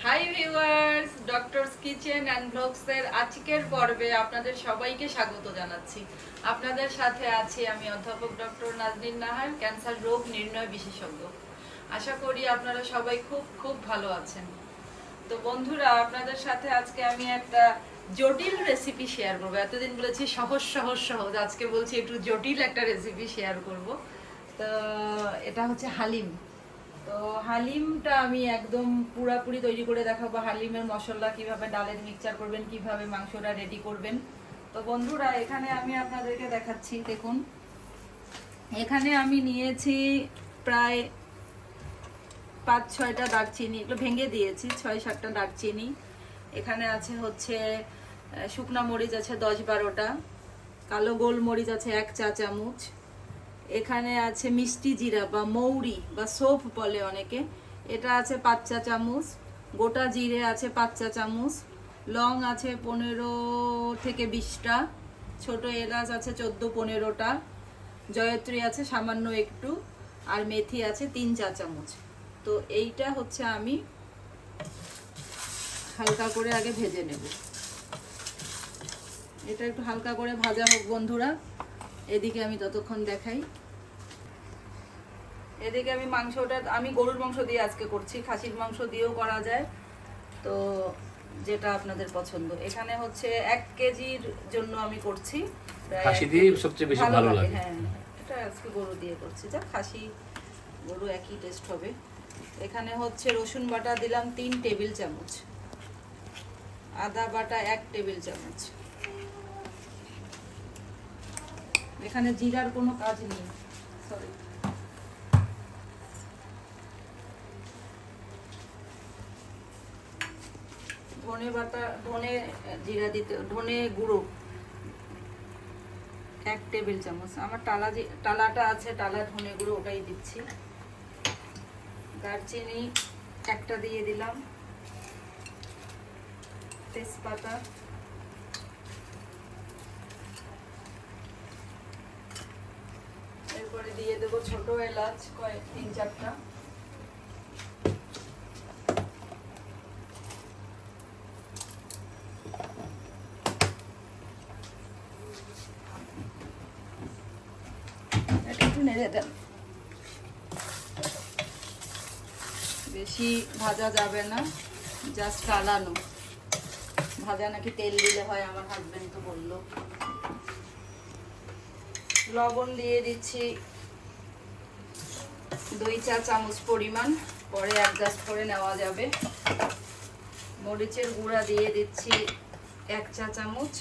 High viewers, doctors kitchen and ব্লগসের আজকের পর্বে আপনাদের সবাইকে স্বাগত জানাচ্ছি। আপনাদের সাথে আছি আমি অধ্যাপক ডক্টর নাজনীন নাহার, ক্যান্সার রোগ নির্ণয় বিশেষজ্ঞ। আশা করি আপনারা সবাই খুব খুব ভালো আছেন। তো বন্ধুরা, আপনাদের সাথে আজকে আমি একটা জটিল রেসিপি শেয়ার করবো। এতদিন বলেছি সহজ সহজ সহজ, আজকে বলছি একটু জটিল একটা রেসিপি শেয়ার করব। তো এটা হচ্ছে হালিম। তো হালিমটা আমি একদম পুরাপুরি তৈরি করে দেখাবো। হালিমের মশলা কিভাবে ডালের মিক্সচার করবেন, কিভাবে মাংসটা রেডি করবেন। তো বন্ধুরা, এখানে আমি আপনাদেরকে দেখাচ্ছি। দেখুন, এখানে আমি নিয়েছি প্রায় 5-6টা দারচিনি, এগুলো ভেঙে দিয়েছি, 6-7টা দারচিনি। এখানে আছে হচ্ছে শুকনা মরিচ আছে 10-12টা, কালো গোলমরিচ আছে 1 চা চামচ, এখানে আছে মিষ্টি জিরা বা মৌরি বা সোপ বলে অনেকে, এটা আছে 5 চা চামচ, গোটা জিরে আছে 5 চা চামচ, লং আছে 15 থেকে 20টা, ছোট এলাচ আছে 14-15টা, জয়ত্রী আছে সামান্য একটু, আর মেথি আছে 3 চা চামচ। তো এইটা হচ্ছে আমি হালকা করে আগে ভেজে নেব। এটা একটু হালকা করে ভাজা হোক বন্ধুরা, এদিকে আমি ততক্ষণ দেখাই। এদিকে আমি মাংসটা, আমি গরুর মাংস দিয়ে আজকে করছি, খাসির মাংস দিয়েও করা যায়, তো যেটা আপনাদের পছন্দ। এখানে হচ্ছে 1 কেজির জন্য আমি করছি। খাসি দিয়ে সবচেয়ে বেশি ভালো লাগে। হ্যাঁ, এটা আজকে গরু দিয়ে করছি, যা খাসি গরু একই টেস্ট হবে। এখানে হচ্ছে রসুন বাটা দিলাম 3 টেবিল চামচ, আদা বাটা 1 টেবিল চামচ। এখানে জিরার কোনো কাজ নেই, সরি। ধনে বাটা, ধনে জিরা দিতে, ধনে গুঁড়ো 1 টেবিল চামচ। আমার টালাটা আছে, টালা ধনে গুঁড়ো, ওটাই দিচ্ছি। দারচিনি একটা দিয়ে দিলাম, তেজপাতা, এরপরে দিয়ে দেবো ছোট এলাচ 3-4টা, একটু নেড়ে দেন। বেশি ভাজা যাবে না, জাস্ট কালানো। ভাজা নাকি তেল দিলে হয়, আমার হাজবেন্ড তো বললো। লবণ দিয়ে দিচ্ছি 2 চা চামচ পরিমাণ, পরে অ্যাডজাস্ট করে নেওয়া যাবে। মরিচের গুঁড়া দিয়ে দিচ্ছি 1 চা চামচ,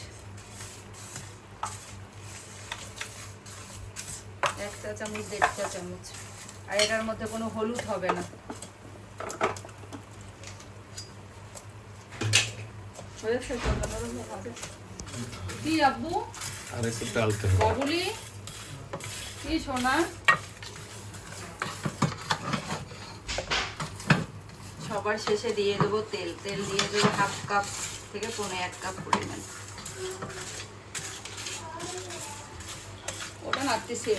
1 চা চামচ 1.5 চা চামচ। আর এটার মধ্যে কোনো হলুদ হবে না। কি আব্বু? আর একটু ডালতে হবে। ববুলি, কি সোনা? সবার শেষে দিয়ে দেবো তেল। তেল দিয়ে দেবো 1/2 কাপ থেকে 1 কাপ পরিমাণ। ওটা নাড়তেছি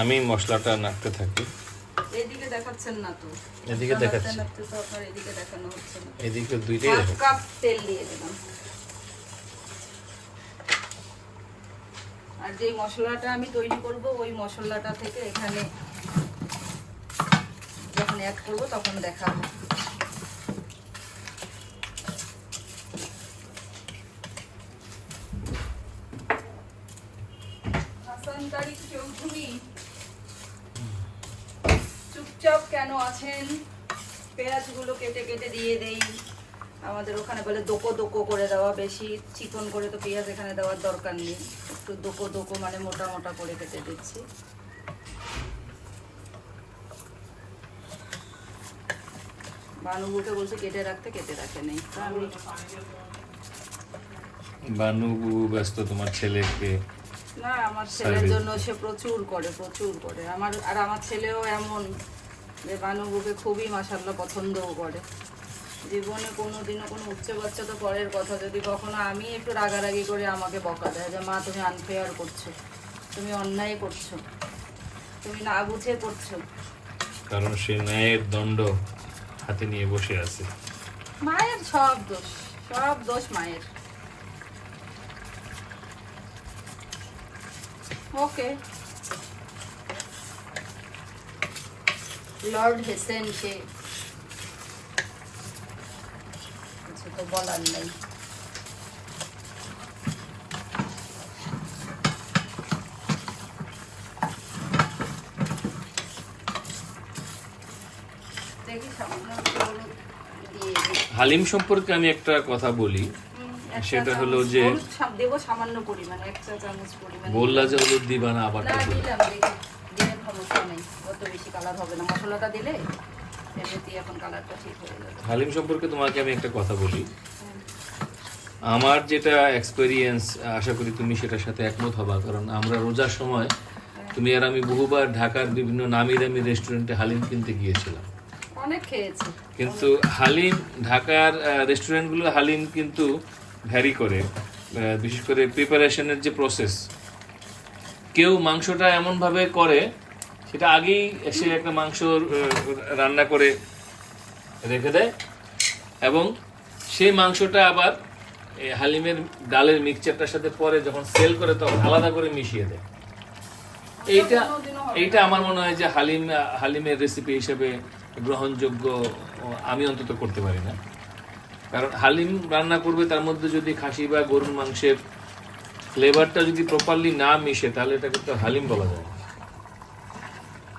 আমি মশলাটা নাড়তে থাকি। এদিকে দেখাচ্ছেন না তো? এদিকে দেখাচ্ছি। নাড়তে তো আপনার এদিকে দেখানো হচ্ছে না। এদিকে দুইটাই 1/2 কাপ তেল দিয়ে দিলাম। আর যে মশলাটা আমি তৈরি করব, ওই মশলাটা থেকে এখানে যখন অ্যাড করব তখন দেখাবো। হাসান তারিক চৌধুরী, চুপচাপ কেন আছেন? পেঁয়াজগুলো কেটে কেটে দিয়ে দেই। আমাদের ওখানে বলে দোকো দোকো করে দেওয়া, বেশি চিকন করে তো পেঁয়াজ এখানে দেওয়ার দরকার নেই, একটু দোকো দোকো মানে মোটা মোটা করে কেটে দিচ্ছি। বানুগুকে বলছে কেটে রাখতে, কেটে রাখে নেই। বানু ব্যস্ত তোমার ছেলেকে। না, আমার ছেলের জন্য সে প্রচুর করে, প্রচুর করে। আমার ছেলেও এমন যে বানুগুকে খুবই মাশাআল্লাহ পছন্দও করে। জীবনে কোনোদিনও কোনো উচ্চ বাচ্চা তো পরের কথা, যদি কখনো আমি একটু রাগারাগি করে আমাকে বকা দেয় যে মা তুমি আনফেয়ার করছো, তুমি অন্যায় করছো, তুমি না বুঝে করছো। কারণ সে ন্যায়ের দণ্ড হাতে নিয়ে বসে আছে। মায়ের সব দোষ মায়ের। ওকে, লর্ড হেসেন সে কিছু তো বলার নেই। দেখি সামান্য একটু হলুদ দিয়ে দিই। হালিম সম্পর্কে আমি একটা কথা বলি, এক চা সেটা হলো চামচ যে হলুদ দেবো সামান্য পরিমাণে, 1 চা চামচ পরিমাণে। বললা যে হলুদ দিবা না, আবার না দিলাম, দিলে সমস্যা নেই, অত বেশি কালার হবে না। মশলাটা দিলে এমনিতেই এখন কালারটা ঠিক হয়ে যাবে। হালিম সম্পর্কে তোমাকে আমি একটা কথা বলি। আমার যেটা এক্সপেরিয়েন্স, আশা করি তুমি সেটার সাথে একমত হবা, কারণ আমরা রোজার সময় তুমি আর আমি বহুবার ঢাকার বিভিন্ন নামি দামি রেস্টুরেন্টে হালিম কিনতে গিয়েছিলাম। অনেক খেয়েছি, কিন্তু হালিম ঢাকার রেস্টুরেন্টগুলো হালিম কিন্তু ভ্যারি করে, বিশেষ করে প্রিপারেশনের যে প্রসেস। কেউ মাংসটা এমনভাবে করে সেটা আগেই এসে একটা মাংস রান্না করে রেখে দেয়, এবং সেই মাংসটা আবার হালিমের ডালের মিক্সচারটার সাথে পরে যখন সেল করে তখন আলাদা করে মিশিয়ে দেয়। এইটা আমার মনে হয় যে হালিমের রেসিপি হিসেবে গ্রহণযোগ্য আমি অন্তত করতে পারি না। কারণ হালিম রান্না করবে, তার মধ্যে যদি খাসি বা গরুর মাংসের ফ্লেভারটা যদি প্রপারলি না মিশে, তাহলে এটাকে তো হালিম বলা যায় না।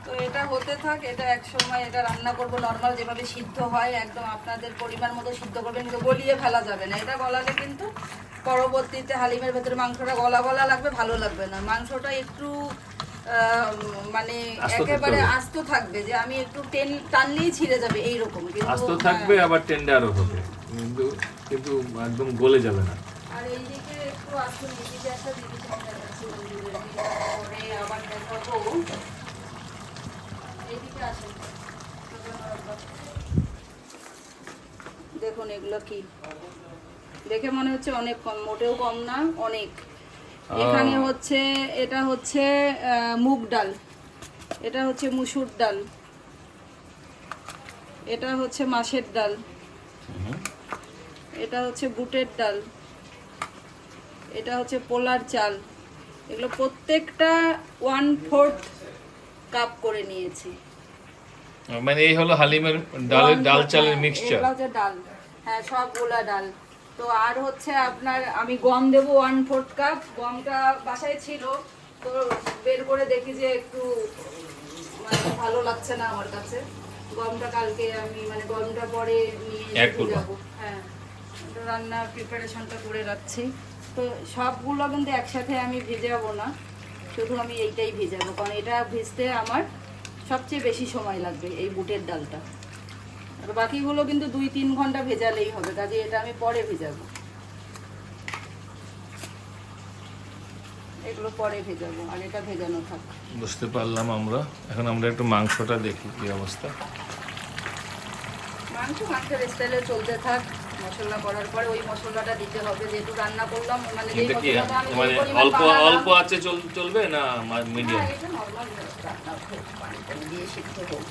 তো এটা হতে থাক। এটা এক সময় এটা রান্না করব নরমাল যেভাবে সিদ্ধ হয়, একদম আপনাদের পরিমাণ মতো সিদ্ধ করবেন, কিন্তু গলিয়ে ফেলা যাবে না। এটা গলালে কিন্তু পরবর্তীতে হালিমের ভেতরে মাংসটা গলা গলা লাগবে, ভালো লাগবে না। মাংসটা একটু মানে একেবারে আস্ত থাকবে, যে আমি একটু টানলেই ছিঁড়ে যাবে এইরকম, আস্ত থাকবে আবার টেন্ডারও হবে, কিন্তু একদম গলে যাবে না। আর এইদিকে একটু আসুন, এইদিকে একটা জিনিস আমি দেখাচ্ছি পরে আবার দেখাবো। এইদিকে আসুন, দেখুন এগুলো কি, দেখে মনে হচ্ছে অনেক কম, মোটেও কম না, অনেক। এখানে হচ্ছে, এটা হচ্ছে মুগ ডাল, এটা হচ্ছে মুসুর ডাল, এটা হচ্ছে মাছের ডাল, এটা হচ্ছে বুটের ডাল, এটা হচ্ছে পোলার চাল। এগুলো প্রত্যেকটা 1/4 কাপ করে নিয়েছি। মানে এই হলো হালিমের ডাল চালের মিক্সচার। এগুলো হচ্ছে ডাল, হ্যাঁ সবগুলা ডাল। তো আর হচ্ছে আপনার আমি গম দেবো 1/4 কাপ। গমটা বাসায় ছিল, তো বের করে দেখি যে একটু মানে ভালো লাগছে না আমার কাছে। গমটা কালকে আমি মানে গমটা পরে নিয়ে যাবো। হ্যাঁ, রান্নার প্রিপারেশনটা করে রাখছি। তো সবগুলো কিন্তু একসাথে আমি ভেজাবো না, শুধু আমি এইটাই ভেজাবো, কারণ এটা ভিজতে আমার সবচেয়ে বেশি সময় লাগবে, এই বুটের ডালটা। আর বাকিগুলো কিন্তু 2-3 ঘন্টা ভেজালেই হবে, কাজে এটা আমি পরে ভেজাবো, এগুলো পরে ভেজাবো, আর এটা ভেজানো থাক। বুঝতে পারলাম। এখন আমরা একটু মাংসটা দেখি কি অবস্থা। মাংসের স্টাইলে চলতে থাক। মশলা করার পরে ওই মশলাটা দিতে হবে, যেহেতু রান্না করলাম মানে যেই মশলাটা আমি মানে অল্প আছে চলবে না মিডিয়াম? এটা নরমাল রান্না হোক, পানি দিয়ে সিদ্ধ হোক।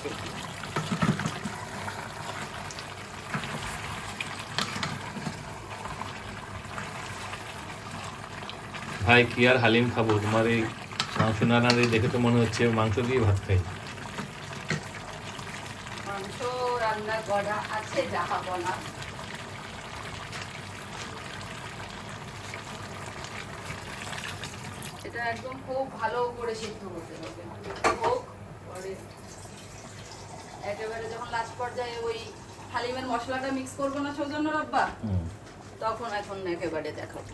ভাই কি আর হালিম খাবো, তোমার এই মাংস রান্না দেখে তো মনে হচ্ছে মাংস দিয়ে ভাত খাই। মাংস রান্না করা আছে, যাহা বলা। এটা একদম খুব ভালো করে সিদ্ধ হতে হবে, হোক পরে একেবারে যখন লাস্ট পর্যায়ে ওই হালিমের মশলাটা মিক্স করবো না সৌজন্য রাব্বা, তখন এখন একেবারে দেখাবো।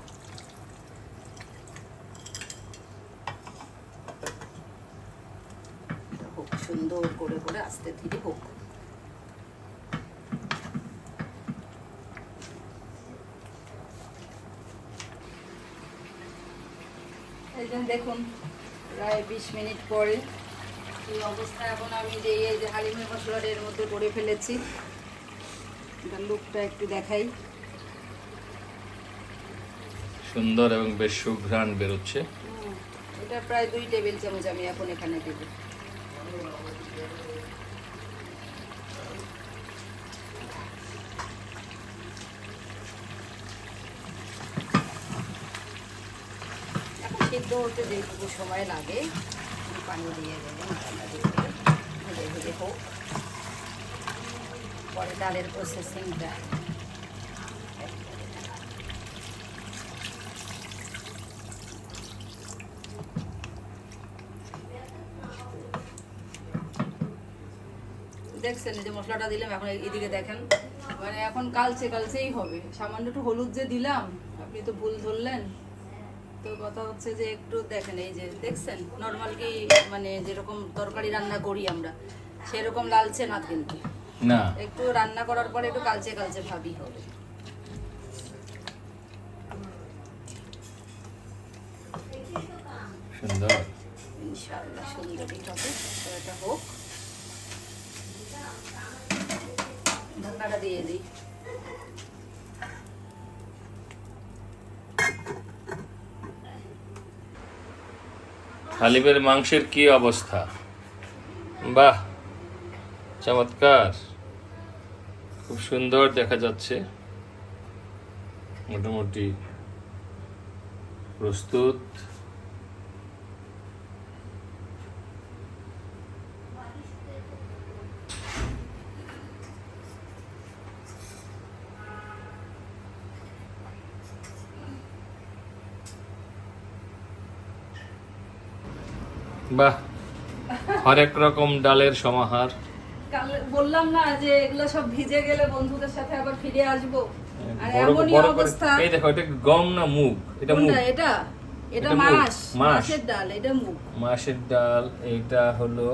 হোক সুন্দর করে করে আস্তে ধীরে হোক। এই যে দেখুন প্রায় 20 মিনিট পরে এই অবস্থা। এখন আমি যে এই যে হালিমের মশলাটা এর মধ্যে করে ফেলেছি, এটার লুকটা একটু দেখাই। সুন্দর এবং বেশ সুঘ্রাণ বেরোচ্ছে। এটা প্রায় 2 টেবিল চামচ আমি এখন এখানে দেব। হতে যেটুকু সময় লাগে পানি দিয়ে দেবে, মশলা দিয়ে দেবে, ভেজে ভেজে হোক। পরে ডালের প্রসেসিংটা দেখছেন, এই যে মশলাটা দিলাম, এখন এদিকে দেখেন মানে এখন কালচেই হবে। সামান্য একটু হলুদ যে দিলাম, আপনি তো ভুল ধরলেন। তো কথা হচ্ছে যে একটু দেখেন, এই যে দেখছেন নর্মাল কি মানে যেরকম তরকারি রান্না করি আমরা সেরকম লালচে না, কিন্তু না, একটু রান্না করার পরে একটু কালচে ভাবই হবে। সুন্দর। ইনশাআল্লাহ সুন্দরই হবে। তো এটা হোক, ঢাকনাটা দিয়ে দিই। হালিমের মাংসের কি অবস্থা! বাহ, চমৎকার, খুব সুন্দর দেখা যাচ্ছে। মোটামুটি প্রস্তুত। বাহ, হরেক রকম ডালের সমাহার। কাল বললাম না যে এগুলো সব ভিজে গেলে বন্ধুদের সাথে আবার ফিরে আসবো। আর বড় এমনই বড় করে অবস্থা। এই দেখো, এটা গম না মুগ? এটা মুগ। কোনটা এটা? এটা এটা মুগ, মাছের ডাল, এটা মুগ। মাছের ডাল। এইটা হলো,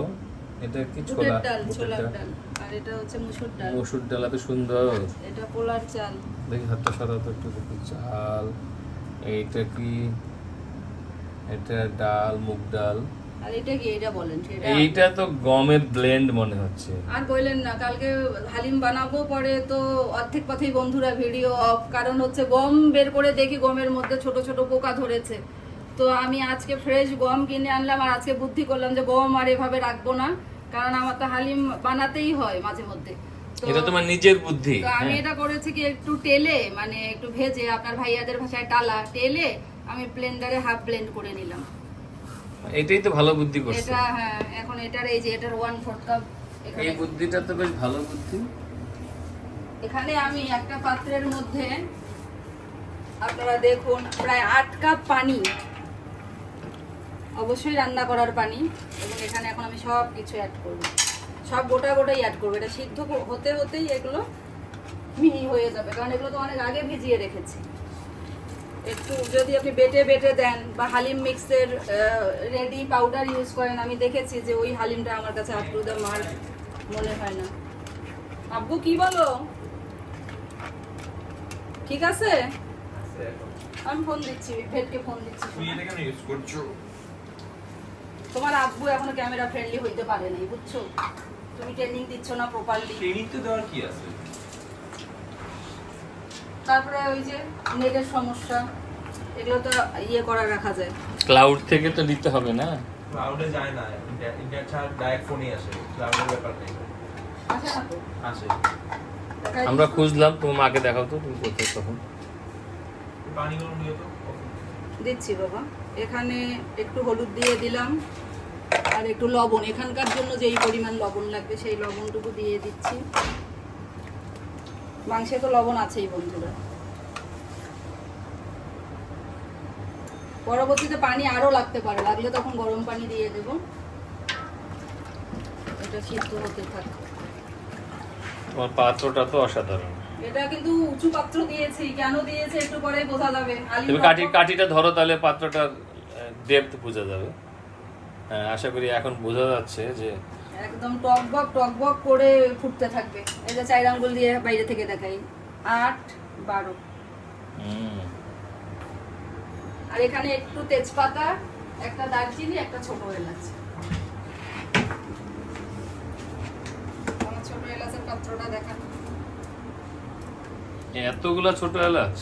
এটা কি ছোলা? বুটের ডাল, বুটের ছোলার ডাল। ডাল। আর এটা হচ্ছে মসুর ডাল। মসুর ডাল, এত সুন্দর। এটা পোলার চাল। দেখি হাতটা সরাতো একটু, দেখি চাল। এইটা কি? এটা ডাল, মুগ ডাল। আর এটা কি? এটা বলেন সেটা। এইটা তো গমের ব্লেন্ড মনে হচ্ছে। আর বললেন না, কালকে হালিম বানাবো, পরে তো অর্ধেক পথেই বন্ধুরা ভিডিও অফ, কারণ হচ্ছে গম বের করে দেখি গমের মধ্যে ছোট ছোট পোকা ধরেছে। তো আমি আজকে ফ্রেশ গম কিনে আনলাম, আর আজকে বুদ্ধি করলাম যে গম আর এভাবে রাখবো না, কারণ আমার তো হালিম বানাতেই হয় মাঝে মধ্যে। তো এটা তোমার নিজের বুদ্ধি। তো আমি হ্যাঁ। এটা করেছি কি, একটু টেলে মানে একটু ভেজে, আপনার ভাইয়াদের ভাষায় টালা, টেলে আমি ব্লেন্ডারে হাফ ব্লেন্ড করে নিলাম। এটাই তো ভালো বুদ্ধি করছে। এটা হ্যাঁ, এখন এটার এই যে এটার 1/4 কাপ এই বুদ্ধিটা তো বেশ ভালো বুদ্ধি। এখানে আমি একটা পাত্রের মধ্যে, আপনারা দেখুন, প্রায় 8 কাপ পানি, অবশ্যই রান্না করার পানি, এবং এখানে এখন আমি সব কিছু অ্যাড করব, সব গোটাই অ্যাড করবো। এটা সিদ্ধ হতেই এগুলো মিহি হয়ে যাবে, কারণ এগুলো তো অনেক আগে ভিজিয়ে রেখেছি। একটু যদি আপনি বেটে দেন বা হালিম মিক্সের রেডি পাউডার ইউজ করেন, আমি দেখেছি যে ওই হালিমটা আমার কাছে আপ টু দ্য মার্ক মনে হয় না। আব্বু কি বলো? ঠিক আছে, আমি ফোন দিচ্ছি, ভেটকে ফোন দিচ্ছি। তোমার আব্বু এখনো ক্যামেরা ফ্রেন্ডলি হইতে পারে নাই, বুঝছো? তুমি ট্রেনিং দিচ্ছ না প্রপারলি। ট্রেনিং তো দেওয়ার কি আছে? তারপরে ওই যে নেটের সমস্যা, এগুলো তো ইয়ে করা রাখা যায়। ক্লাউড থেকে তো নিতে হবে না? ক্লাউডে যায় না, ইন্টারনেট ছাড়া ডাইরেক্ট ফোনই আসে, ক্লাউডের ব্যাপার নেই। আচ্ছা না তো আসে। দেখাই আমরা দিচ্ছি। খুঁজলাম, তোমার মাকে দেখাও তো, তুমি কোথায় তখন। পানি গরম দিয়ে তো দিচ্ছি বাবা। এখানে একটু হলুদ দিয়ে দিলাম, আর একটু লবণ, এখানকার জন্য যেই পরিমাণ লবণ লাগবে সেই লবণটুকু দিয়ে দিচ্ছি। মাংসে তো লবণ আছেই বন্ধুরা। পরবর্তীতে পানি আরো লাগতে পারে, লাগলে তখন গরম পানি দিয়ে দেব। এটা সিদ্ধ হতে থাকে। তোমার পাত্রটা তো অসাধারণ। এটা কিন্তু উঁচু পাত্র দিয়েছি, কেন দিয়েছি একটু পরে বোঝা যাবে। তুমি কাঠিটা ধরো, তাহলে পাত্রটার ডেপথ বোঝা যাবে। হ্যাঁ, আশা করি এখন বোঝা যাচ্ছে যে একদম টকবক করে ফুটতে থাকবে। এই যে 4 আঙ্গুল দিয়ে বাইরে থেকে দেখাই, 8, 12। আর এখানে একটু তেজপাতা, একটা দারচিনি, একটা ছোট এলাচ। আমার ছোট এলাচের পাত্রটা দেখান। এতগুলা ছোট এলাচ।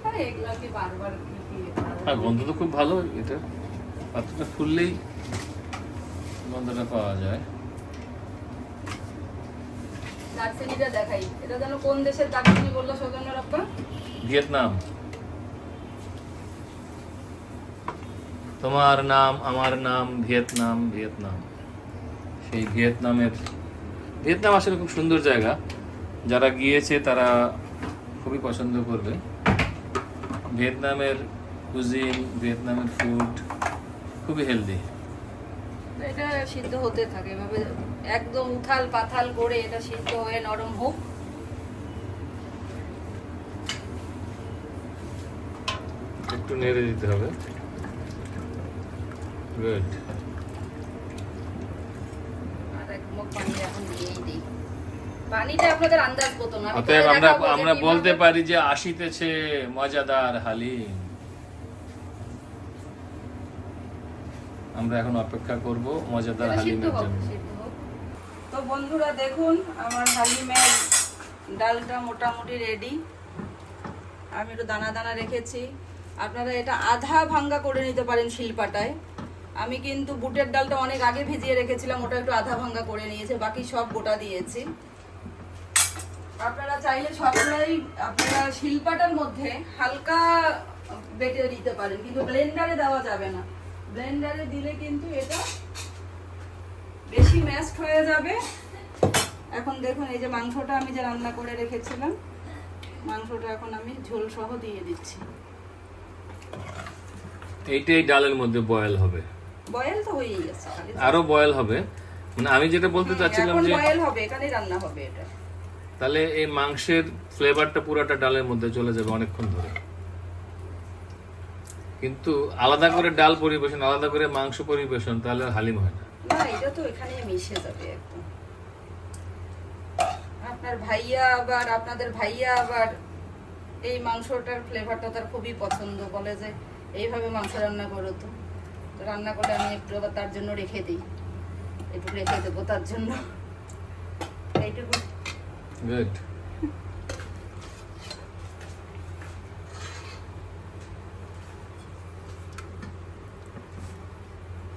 আরে এগুলা কি বারবার কি হ্যাঁ, গন্ধ তো খুব ভালো। এটা পাত্রটা খুললেই গন্ধটা পাওয়া যায়। দারচিনিটা দেখাই। এটা যেন কোন দেশের দারচিনি বললো সৌজন্য রাপ্পা? ভিয়েতনাম। তোমার নাম আমার নাম ভিয়েতনাম, ভিয়েতনাম। সেই ভিয়েতনাম আসলে খুব সুন্দর জায়গা, যারা গিয়েছে তারা খুবই পছন্দ করবে। ভিয়েতনামের কুজিন, ভিয়েতনামের ফুড খুবই হেলদি। এটা সিদ্ধ হতে থাকে এভাবে, একদম উথাল পাথাল করে এটা সিদ্ধ হয়ে নরম হোক। একটু নেড়ে দিতে হবে। গুড। আর এক মুখ পানি এখন দিয়েই দিই। পানিটা আপনাদের আন্দাজ মতো না, অতএব আমরা বলতে পারি যে আসিতেছে মজাদার হালিম। আমরা এখন অপেক্ষা করব মজাদার হালিমের জন্য। তো বন্ধুরা দেখুন, আমার হালিমের ডালটা মোটামুটি রেডি। আমি একটু দানা দানা রেখেছি, আপনারা এটা আধা ভাঙ্গা করে নিতে পারেন শিলপাটায়। আমি কিন্তু বুটের ডালটা অনেক আগে ভিজিয়ে রেখেছিলাম, ওটা একটু আধা ভাঙ্গা করে নিয়েছে, বাকি সব গোটা দিয়েছি। আপনারা চাইলে সবগুলাই আপনারা শিলপাটার মধ্যে হালকা বেটে দিতে পারেন, কিন্তু ব্লেন্ডারে দেওয়া যাবে না। ব্লেন্ডারে দিলে কিন্তু এটা বেশি ম্যাশড হয়ে যাবে। এখন দেখুন, এই যে মাংসটা আমি যে রান্না করে রেখেছিলাম, মাংসটা এখন আমি ঝোল সহ দিয়ে দিচ্ছি। এইটাই ডালের মধ্যে বয়েল হবে, বয়েল তো হয়েই গেছে, আরো বয়েল হবে। মানে আমি যেটা বলতে চাচ্ছিলাম এখন যে বয়েল হবে, এখানেই রান্না হবে এটা। তাহলে এই মাংসের ফ্লেভারটা পুরোটা ডালের মধ্যে চলে যাবে অনেকক্ষণ ধরে। কিন্তু আলাদা করে ডাল পরিবেশন, আলাদা করে মাংস পরিবেশন, তাহলে আর হালিম হয় না। না, এটা তো এখানেই মিশে যাবে একদম। আপনাদের ভাইয়া আবার এই মাংসটার ফ্লেভারটা তার খুবই পছন্দ, বলে যে এইভাবে মাংস রান্না করো। তো রান্না করলে আমি একটু আবার তার জন্য রেখে দিই, একটু রেখে দেবো তার জন্য এইটুকু। গুড।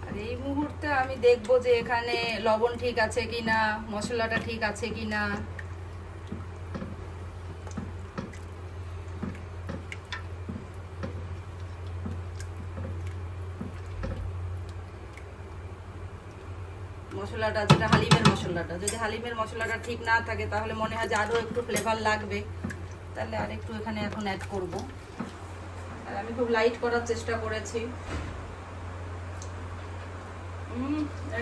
আর এই মুহূর্তে আমি দেখবো যে এখানে লবণ ঠিক আছে কিনা, মশলাটা ঠিক আছে কিনা। মশলাটা যেটা হালিমের মশলাটা, যদি হালিমের মশলাটা ঠিক না থাকে তাহলে মনে হয় যে আরো একটু ফ্লেভার লাগবে, তাহলে আর একটু এখানে এখন অ্যাড করব। আর আমি খুব লাইট করার চেষ্টা করেছি।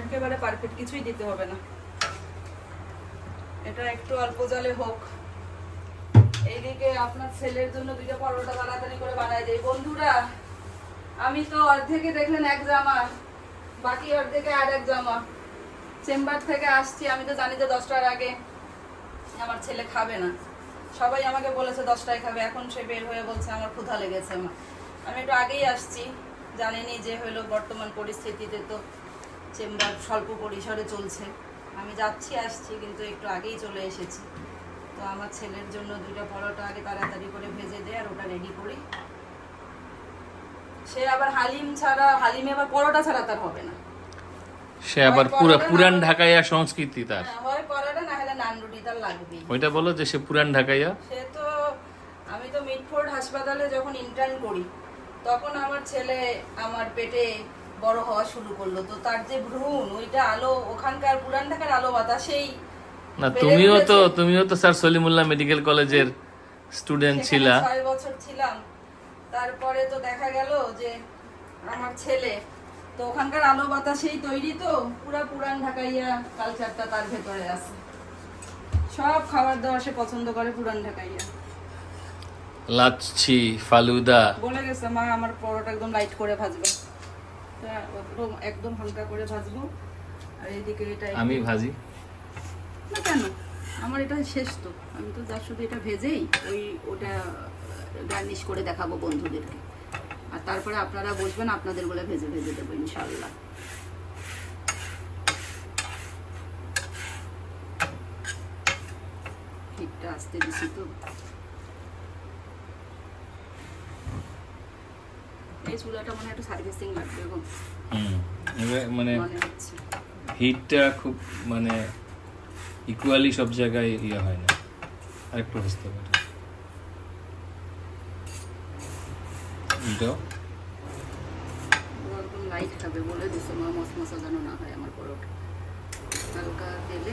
একেবারে পারফেক্ট কিছুই দিতে হবে না, এটা একটু অল্প জালে হোক। এইদিকে আপনার ছেলের জন্য দুইটা পরোটা তাড়াতাড়ি করে বানাই দেই। বন্ধুরা, আমি তো অর্ধেকে দেখলেন এক জামা, বাকি অর্ধেকে আর এক জামা। চেম্বার থেকে আসছি, আমি তো জানি যে 10টার আগে আমার ছেলে খাবে না। সবাই আমাকে বলেছে 10টায় খাবে, এখন সে বের হয়ে বলছে আমার ক্ষুধা লেগেছে মা। আমি একটু আগেই আসছি, জানেনই যে হলো বর্তমান পরিস্থিতিতে তো চেম্বার স্বল্প পরিসরে চলছে। আমি যাচ্ছি আসছি, কিন্তু একটু আগেই চলে এসেছি। তো আমার ছেলের জন্য দুইটা পরোটা আগে তাড়াতাড়ি করে ভেজে দেয় আর ওটা রেডি করি। সে আবার হালিমে আবার পরোটা ছাড়া তার হবে না। সে আবার পুরান ঢাকাইয়া সংস্কৃতি তার। হয় পরোটা না হলে নান রুটি তার লাগবেই। ওইটা বলো যে সে পুরান ঢাকাইয়া। সে তো, আমি তো মিটফোর্ড হাসপাতালে যখন ইন্টার্ন করি তখন আমার ছেলে আমার পেটে বড় হওয়া শুরু করলো। তো তার যে ভ্রূণ, ওইটা আলো ওখানকার পুরান ঢাকার আলো বাতাসেই না, তুমিও তো স্যার সলিমুল্লাহ মেডিকেল কলেজের স্টুডেন্ট ছিলা। 6 বছর ছিলাম। তারপরে তো দেখা গেল যে আমার ছেলে তো ওখানকার আলো বাতাসেই তৈরি, তো পুরান ঢাকাইয়া কালচারটা তার ভেতরে আছে। সব খাবার দাবার সে পছন্দ করে পুরান ঢাকাইয়া। লাচ্ছি, ফালুদা। বলে গেছে মা আমার পরোটা একদম লাইট করে ভাজবে, একদম হালকা করে ভাজবো। আর এইদিকে এটা আমি ভাজি না কেন, আমার এটা শেষ। তো আমি তো যা শুধু এটা ভেজেই ওটা গার্নিশ করে দেখাবো বন্ধুদেরকে, আর তারপরে আপনারা বসবেন, আপনাদের বলে ভেজে ভেজে দেবো ইনশাল্লাহ। ঠিকটা আসতে দিছি তো। এই চুলাটা মনে হয় একটু সার্ভিসিং লাগবে গো, মানে মনে হচ্ছে। হিটটা খুব মানে ইকুয়ালি সব জায়গায় ইয়ে হয় না, আরেকটু বুঝতে পারি। একদম লাইট খাবে বলে দিছে মা, মশমশা যেন না হয় আমার পরোটা। হালকা তেলে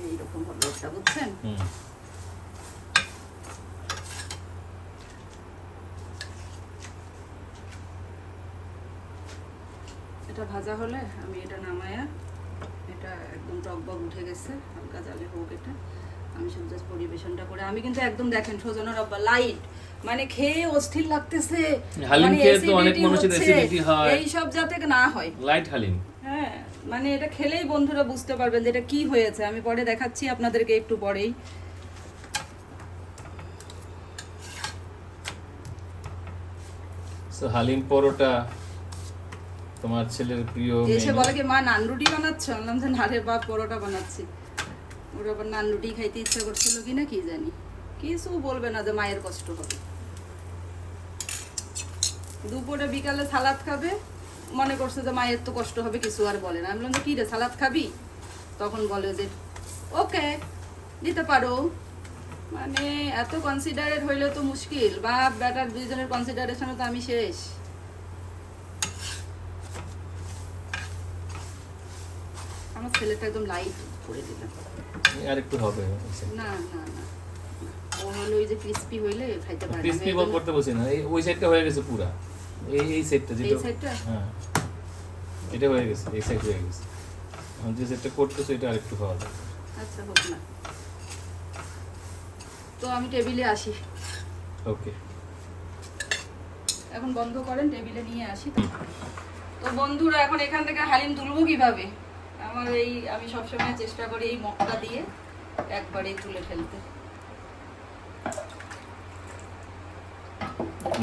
এইরকম হবে ওটা, বুঝছেন? হুম। এটা ভাজা হলে আমি এটা নামায়া, এটা একদম টকবক উঠে গেছে, হালকা জালে হোক এটা, আমি সব জাস্ট পরিবেশনটা করে, আমি কিন্তু একদম দেখেন সোজানো রব্বা লাইট, মানে খেয়ে অস্থির লাগতেছে, হালিম মানে খেয়ে তো অনেক acidity মানুষের হচ্ছে, অ্যাসিডিটি হয়, এই সব যাতে না হয়। লাইট হালিম। হ্যাঁ, মানে এটা খেলেই বন্ধুরা বুঝতে পারবেন যে এটা কি হয়েছে। আমি পরে দেখাচ্ছি আপনাদেরকে একটু পরেই। সো হালিম পরোটা তোমার ছেলের প্রিয় এসে মেনু। বলে কি মা নান রুটি বানাচ্ছ? বললাম যে না রে বাপ, পরোটা বানাচ্ছি। ওর আবার নান রুটি খাইতে ইচ্ছা করছিল কিনা কি জানি, কিছু বলবে না যে মায়ের কষ্ট হবে। দুপুরে বিকালে সালাদ খাবে, মনে করছে যে মায়ের তো কষ্ট হবে, কিছু আর বলে না। আমি বললাম যে কি রে সালাদ খাবি? তখন বলে যে ওকে দিতে পারো। মানে এত কনসিডারেট হইলে তো মুশকিল, বাপ বেটার দুইজনের কনসিডারেশনে তো আমি শেষ। আমার ছেলেটা একদম লাইট করে দিলাম। আর একটু হবে, না না না, ও হলো ওই যে ক্রিস্পি হইলে খাইতে পারে না। ক্রিসপি আমি বল একদম- করতে বসি না, এই ওই সাইডটা হয়ে গেছে পুরা, এই সাইডটা এই যেটা, সাইডটা হ্যাঁ এটা হয়ে গেছে, এই সাইড হয়ে গেছে। এখন যে সাইডটা করতেছে এটা আরেকটু খাওয়া যাবে। আচ্ছা হোক না, তো আমি টেবিলে আসি। ওকে, এখন বন্ধ করেন, টেবিলে নিয়ে আসি। তো বন্ধুরা এখন এখান থেকে হালিম তুলবো কিভাবে? আমার এই, আমি সবসময় চেষ্টা করি এই মগটা দিয়ে একবারেই তুলে ফেলতে।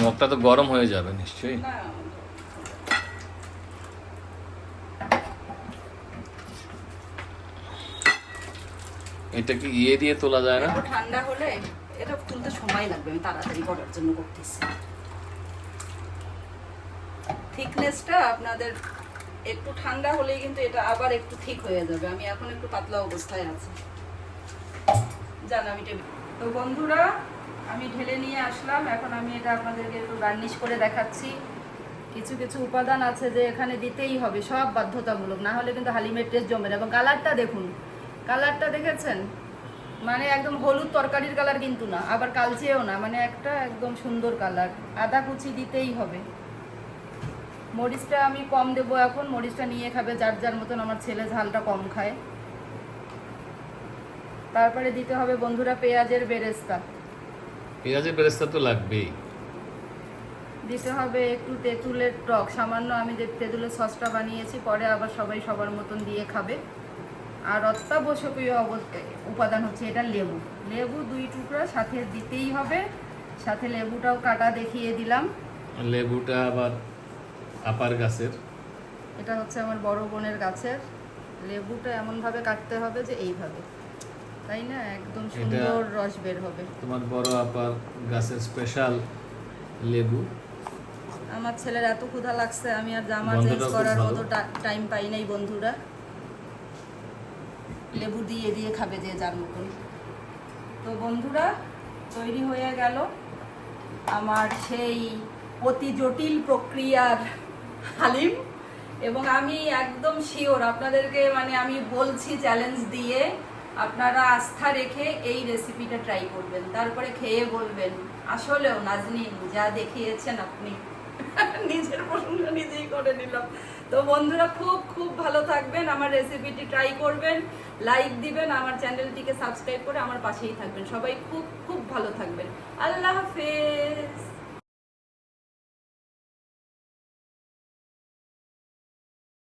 মগটা তো গরম হয়ে যাবে নিশ্চয়ই। না, এটা কি ইয়ে দিয়ে তোলা যায় না? একটু ঠান্ডা হলে এটা তুলতে সময় লাগবে, আমি তাড়াতাড়ি করার জন্য করতেছি। থিকনেসটা আপনাদের একটু ঠান্ডা হলেই কিন্তু এটা আবার একটু ঠিক হয়ে যাবে। আমি এখন একটু পাতলা অবস্থায় আছি, জান আমি তো বন্ধুরা আমি ঢেলে নিয়ে আসলাম। এখন আমি এটা আপনাদেরকে একটু গার্নিশ করে দেখাচ্ছি। কিছু কিছু উপাদান আছে যে এখানে দিতেই হবে, সব বাধ্যতামূলক, না হলে কিন্তু হালিমের টেস্ট জমে না। এবং কালারটা দেখুন, কালারটা দেখেছেন? মানে একদম হলুদ তরকারির কালার কিন্তু না, আবার কালচেও না, মানে একটা একদম সুন্দর কালার। আদা কুচি দিতেই হবে। মরিচটা আমি কম দেবো এখন, মরিচটা নিয়ে খাবে যার যার মতন। আমার ছেলে ঝালটা কম খায়। তারপরে দিতে হবে বন্ধুরা পেঁয়াজের বেরেস্তা, পেঁয়াজের বেরেস্তা তো লাগবেই। দিতে হবে একটু তেঁতুলের টক সামান্য, আমি যে তেঁতুলের সসটা বানিয়েছি, পরে আবার সবাই সবার মতন দিয়ে খাবে। আর অত্যাবশ্যকীয় উপাদান হচ্ছে এটা লেবু, লেবু 2 টুকরা সাথে দিতেই হবে। সাথে লেবুটাও কাটা দেখিয়ে দিলাম। লেবুটা আবার আপার গাছের, এটা হচ্ছে আমার বড় বোনের গাছের। লেবুটা এমনভাবে কাটতে হবে যে এইভাবে, তাই না? একদম সুন্দর রস বের হবে। তোমার বড় আপার গাছের স্পেশাল লেবু। আমার ছেলের এত ক্ষুধা লাগছে, আমি আর জামা গন্ধটা চেঞ্জ খুব করার ভালো। মতো টাইম পাই নাই বন্ধুরা। লেবু দিয়ে দিয়ে খাবে যে যার মতন। তো বন্ধুরা তৈরি হয়ে গেল আমার সেই অতি জটিল প্রক্রিয়ার হালিম। এবং আমি একদম শিওর আপনাদেরকে, মানে আমি বলছি চ্যালেঞ্জ দিয়ে, আপনারা আস্থা রেখে এই রেসিপিটা ট্রাই করবেন, তারপরে খেয়ে বলবেন আসলেও নাজনীন যা দেখিয়েছেন আপনি। নিজের প্রশংসা নিজেই করে নিলাম। তো বন্ধুরা খুব খুব ভালো থাকবেন, আমার রেসিপিটি ট্রাই করবেন, লাইক দিবেন, আমার চ্যানেলটিকে সাবস্ক্রাইব করে আমার পাশেই থাকবেন। সবাই খুব খুব ভালো থাকবেন। আল্লাহ হাফেজ।